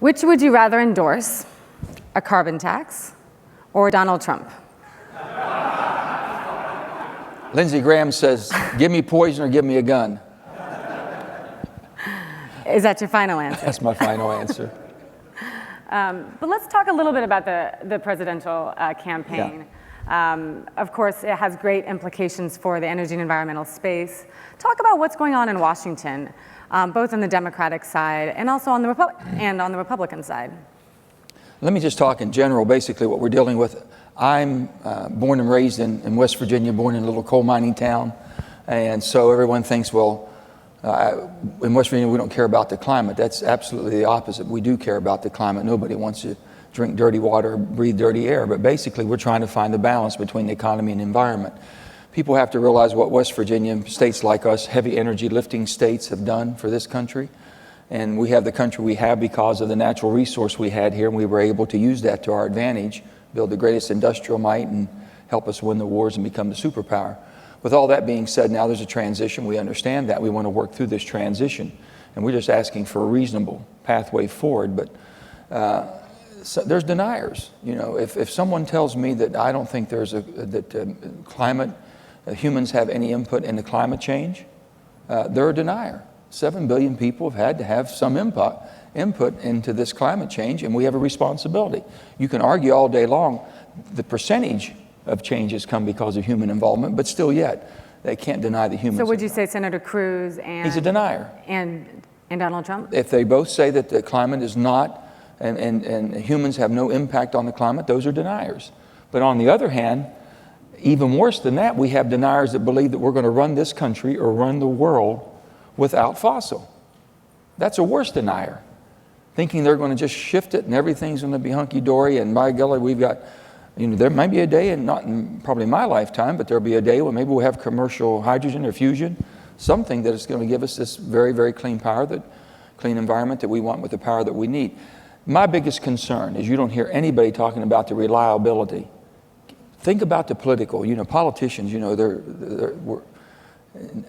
Which would you rather endorse, a carbon tax or Donald Trump? Lindsey Graham says, give me poison or give me a gun. Is that your final answer? That's my final answer. But let's talk a little bit about the presidential campaign. Yeah. Of course, it has great implications for the energy and environmental space. Talk about what's going on in Washington, both on the Democratic side and also on the Republican side. Let me just talk in general, basically what we're dealing with. I'm born and raised in West Virginia, born in a little coal mining town. And so everyone thinks, well, in West Virginia, we don't care about the climate. That's absolutely the opposite. We do care about the climate. Nobody wants to drink dirty water, breathe dirty air. But basically, we're trying to find the balance between the economy and the environment. People have to realize what West Virginia, states like us, heavy energy lifting states have done for this country. And we have the country we have because of the natural resource we had here, and we were able to use that to our advantage, build the greatest industrial might, and help us win the wars and become the superpower. With all that being said, now there's a transition. We understand that. We want to work through this transition. And we're just asking for a reasonable pathway forward. But so there's deniers. You know, if someone tells me that I don't think there's humans have any input into climate change, they're a denier. 7 billion people have had to have some input into this climate change, and we have a responsibility. You can argue all day long the percentage of changes come because of human involvement, but still yet, they can't deny the humans. So would you say Senator Cruz and... He's a denier. And Donald Trump? If they both say that the climate is not, and humans have no impact on the climate, those are deniers. But on the other hand, even worse than that, we have deniers that believe that we're going to run this country or run the world without fossil. That's a worse denier. Thinking they're going to just shift it and everything's going to be hunky-dory, and by golly, we've got... You know, there might be a day, and not in probably my lifetime, but there'll be a day when maybe we'll have commercial hydrogen or fusion, something that is going to give us this very, very clean power, clean environment that we want with the power that we need. My biggest concern is you don't hear anybody talking about the reliability. Think about the political. You know, politicians, you know,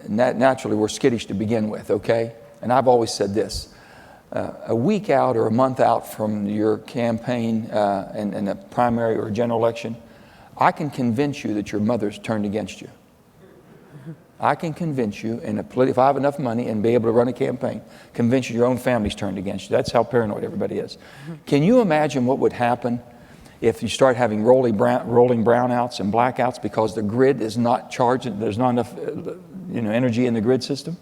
naturally we're skittish to begin with, okay? And I've always said this. A week out or a month out from your campaign in a primary or a general election, I can convince you that your mother's turned against you. I can convince you, if I have enough money and be able to run a campaign, convince you your own family's turned against you. That's how paranoid everybody is. Can you imagine what would happen if you start having rolling brownouts and blackouts because the grid is not charged, there's not enough energy in the grid system?